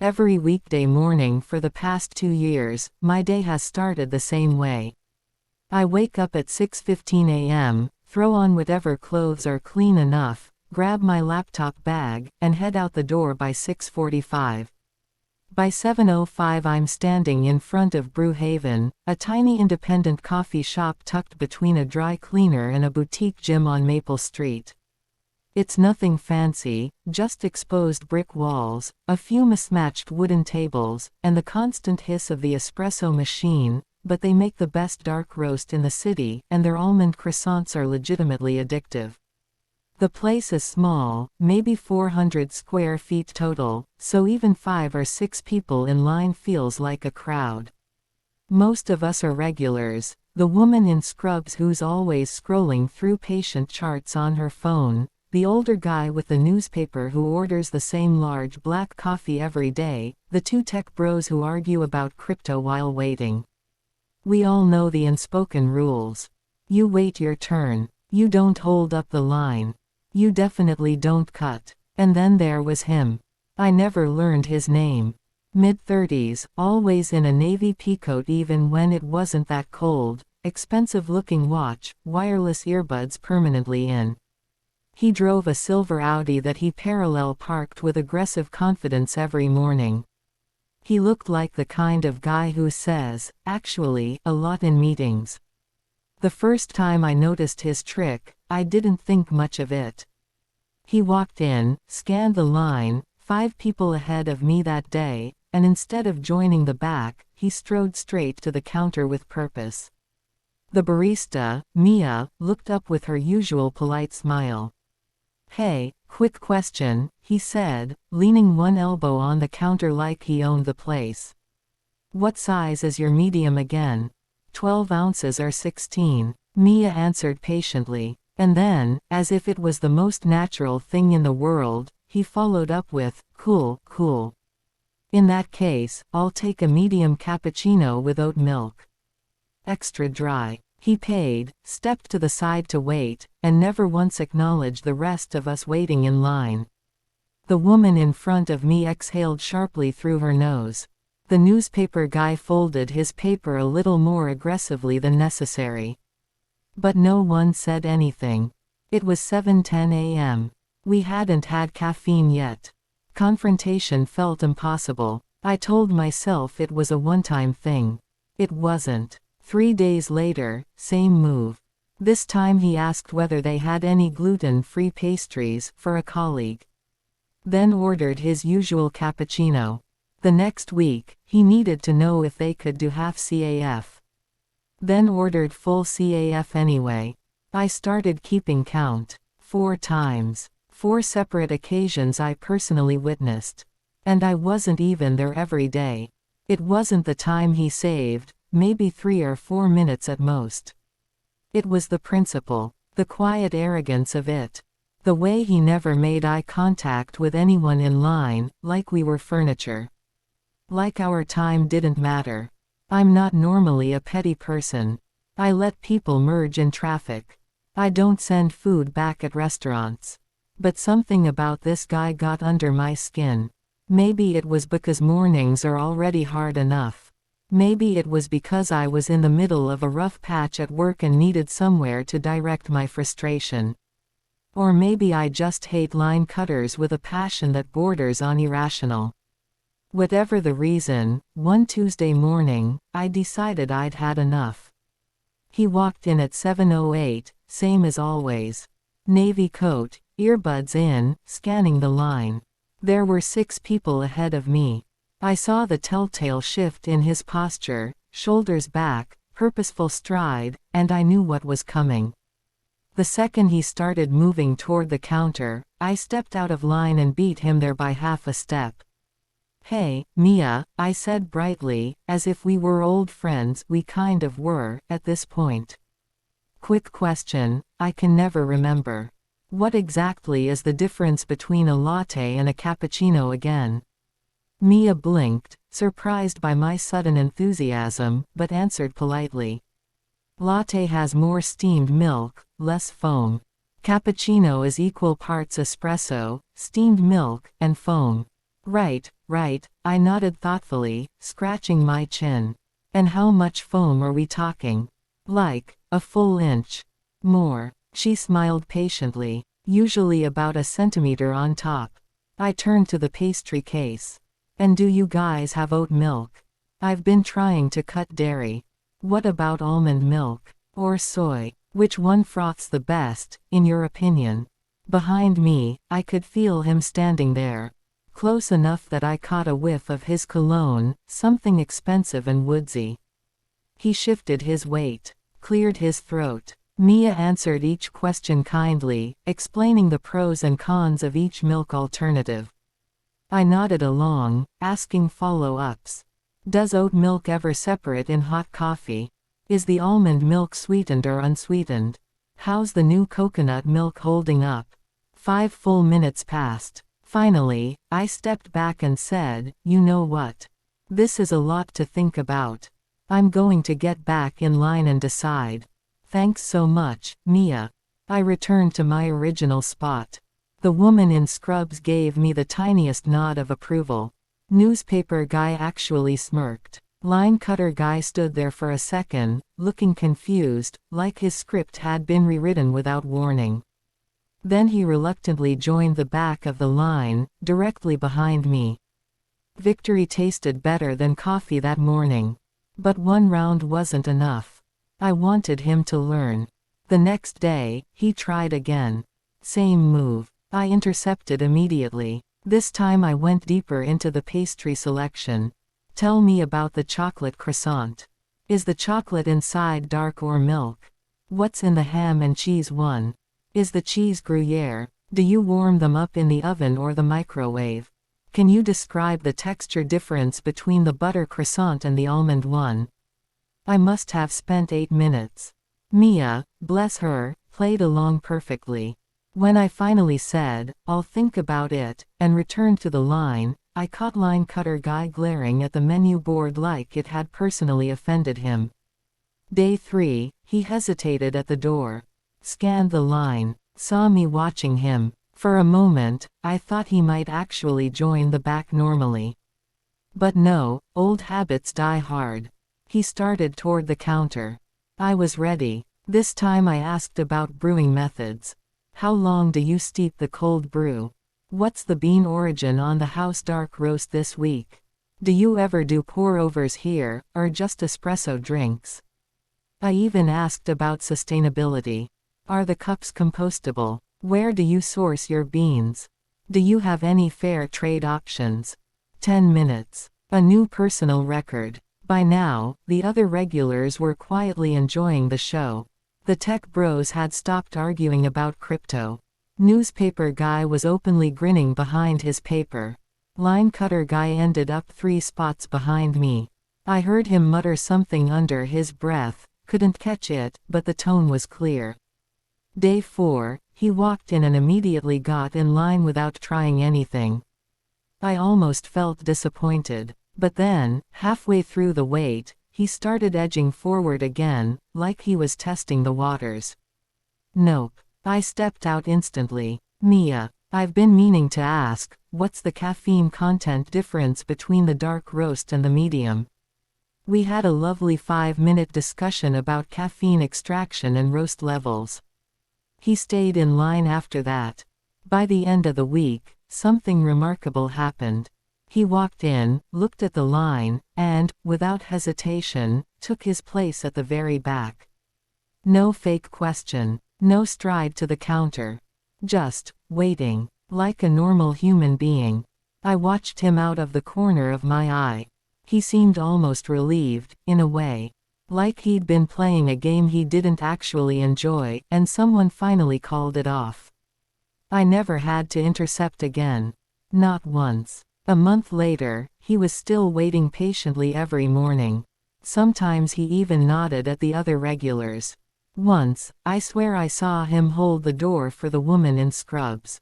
Every weekday morning for the past 2 years, my day has started the same way. I wake up at 6:15 a.m., throw on whatever clothes are clean enough, grab my laptop bag, and head out the door by 6:45. By 7:05 I'm standing in front of Brewhaven, a tiny independent coffee shop tucked between a dry cleaner and a boutique gym on Maple Street. It's nothing fancy, just exposed brick walls, a few mismatched wooden tables, and the constant hiss of the espresso machine, but they make the best dark roast in the city, and their almond croissants are legitimately addictive. The place is small, maybe 400 square feet total, so even 5 or 6 people in line feels like a crowd. Most of us are regulars, the woman in scrubs who's always scrolling through patient charts on her phone, the older guy with the newspaper who orders the same large black coffee every day, the 2 tech bros who argue about crypto while waiting. We all know the unspoken rules. You wait your turn. You don't hold up the line. You definitely don't cut. And then there was him. I never learned his name. Mid-30s, always in a navy peacoat even when it wasn't that cold, expensive-looking watch, wireless earbuds permanently in. He drove a silver Audi that he parallel parked with aggressive confidence every morning. He looked like the kind of guy who says, actually, a lot in meetings. The first time I noticed his trick, I didn't think much of it. He walked in, scanned the line, 5 people ahead of me that day, and instead of joining the back, he strode straight to the counter with purpose. The barista, Mia, looked up with her usual polite smile. "Hey, quick question," he said, leaning one elbow on the counter like he owned the place. "What size is your medium again?" 12 ounces or 16, Mia answered patiently, and then, as if it was the most natural thing in the world, he followed up with, cool. In that case, I'll take a medium cappuccino with oat milk. Extra dry. He paid, stepped to the side to wait, and never once acknowledged the rest of us waiting in line. The woman in front of me exhaled sharply through her nose. The newspaper guy folded his paper a little more aggressively than necessary. But no one said anything. It was 7:10 a.m. We hadn't had caffeine yet. Confrontation felt impossible. I told myself it was a one-time thing. It wasn't. 3 days later, same move. This time he asked whether they had any gluten-free pastries for a colleague. Then ordered his usual cappuccino. The next week, he needed to know if they could do half CAF. Then ordered full CAF anyway. I started keeping count. 4 times. 4 separate occasions I personally witnessed. And I wasn't even there every day. It wasn't the time he saved, maybe 3 or 4 minutes at most. It was the principle, the quiet arrogance of it. The way he never made eye contact with anyone in line, like we were furniture. Like our time didn't matter. I'm not normally a petty person. I let people merge in traffic. I don't send food back at restaurants. But something about this guy got under my skin. Maybe it was because mornings are already hard enough. Maybe it was because I was in the middle of a rough patch at work and needed somewhere to direct my frustration. Or maybe I just hate line cutters with a passion that borders on irrational. Whatever the reason, one Tuesday morning, I decided I'd had enough. He walked in at 7:08, same as always. Navy coat, earbuds in, scanning the line. There were 6 people ahead of me. I saw the telltale shift in his posture, shoulders back, purposeful stride, and I knew what was coming. The second he started moving toward the counter, I stepped out of line and beat him there by half a step. "Hey, Mia," I said brightly, as if we were old friends. We kind of were, at this point. Quick question, I can never remember. What exactly is the difference between a latte and a cappuccino again? Mia blinked, surprised by my sudden enthusiasm, but answered politely. Latte has more steamed milk, less foam. Cappuccino is equal parts espresso, steamed milk, and foam. Right, I nodded thoughtfully, scratching my chin. And how much foam are we talking? Like, a full inch. More. She smiled patiently, usually about a centimeter on top. I turned to the pastry case. And do you guys have oat milk? I've been trying to cut dairy. What about almond milk? Or soy? Which one froths the best, in your opinion? Behind me, I could feel him standing there. Close enough that I caught a whiff of his cologne, something expensive and woodsy. He shifted his weight, cleared his throat. Mia answered each question kindly, explaining the pros and cons of each milk alternative. I nodded along, asking follow-ups. Does oat milk ever separate in hot coffee? Is the almond milk sweetened or unsweetened? How's the new coconut milk holding up? 5 full minutes passed. Finally, I stepped back and said, you know what? This is a lot to think about. I'm going to get back in line and decide. Thanks so much, Mia. I returned to my original spot. The woman in scrubs gave me the tiniest nod of approval. Newspaper guy actually smirked. Line cutter guy stood there for a second, looking confused, like his script had been rewritten without warning. Then he reluctantly joined the back of the line, directly behind me. Victory tasted better than coffee that morning. But one round wasn't enough. I wanted him to learn. The next day, he tried again. Same move. I intercepted immediately. This time I went deeper into the pastry selection. Tell me about the chocolate croissant. Is the chocolate inside dark or milk? What's in the ham and cheese one? Is the cheese Gruyere? Do you warm them up in the oven or the microwave? Can you describe the texture difference between the butter croissant and the almond one? I must have spent 8 minutes. Mia, bless her, played along perfectly. When I finally said, I'll think about it, and returned to the line, I caught line cutter guy glaring at the menu board like it had personally offended him. Day 3, he hesitated at the door. Scanned the line, saw me watching him. For a moment, I thought he might actually join the back normally. But no, old habits die hard. He started toward the counter. I was ready. This time I asked about brewing methods. How long do you steep the cold brew? What's the bean origin on the house dark roast this week? Do you ever do pour-overs here, or just espresso drinks? I even asked about sustainability. Are the cups compostable? Where do you source your beans? Do you have any fair trade options? 10 minutes. A new personal record. By now, the other regulars were quietly enjoying the show. The tech bros had stopped arguing about crypto. Newspaper guy was openly grinning behind his paper. Line cutter guy ended up 3 spots behind me. I heard him mutter something under his breath, couldn't catch it, but the tone was clear. Day 4, he walked in and immediately got in line without trying anything. I almost felt disappointed. But then, halfway through the wait, he started edging forward again, like he was testing the waters. Nope. I stepped out instantly. Mia, I've been meaning to ask, what's the caffeine content difference between the dark roast and the medium? We had a lovely 5-minute discussion about caffeine extraction and roast levels. He stayed in line after that. By the end of the week, something remarkable happened. He walked in, looked at the line, and, without hesitation, took his place at the very back. No fake question, no stride to the counter. Just, waiting, like a normal human being. I watched him out of the corner of my eye. He seemed almost relieved, in a way. Like he'd been playing a game he didn't actually enjoy, and someone finally called it off. I never had to intercept again. Not once. A month later, he was still waiting patiently every morning. Sometimes he even nodded at the other regulars. Once, I swear I saw him hold the door for the woman in scrubs.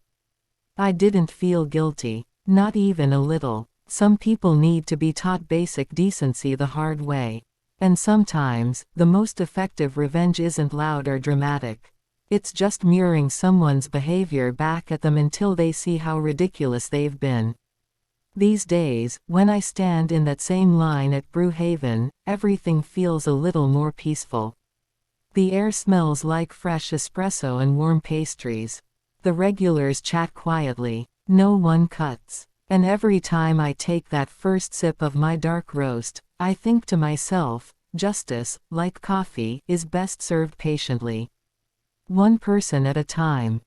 I didn't feel guilty. Not even a little. Some people need to be taught basic decency the hard way. And sometimes, the most effective revenge isn't loud or dramatic. It's just mirroring someone's behavior back at them until they see how ridiculous they've been. These days, when I stand in that same line at Brewhaven, everything feels a little more peaceful. The air smells like fresh espresso and warm pastries. The regulars chat quietly. No one cuts. And every time I take that first sip of my dark roast, I think to myself, justice, like coffee, is best served patiently. One person at a time.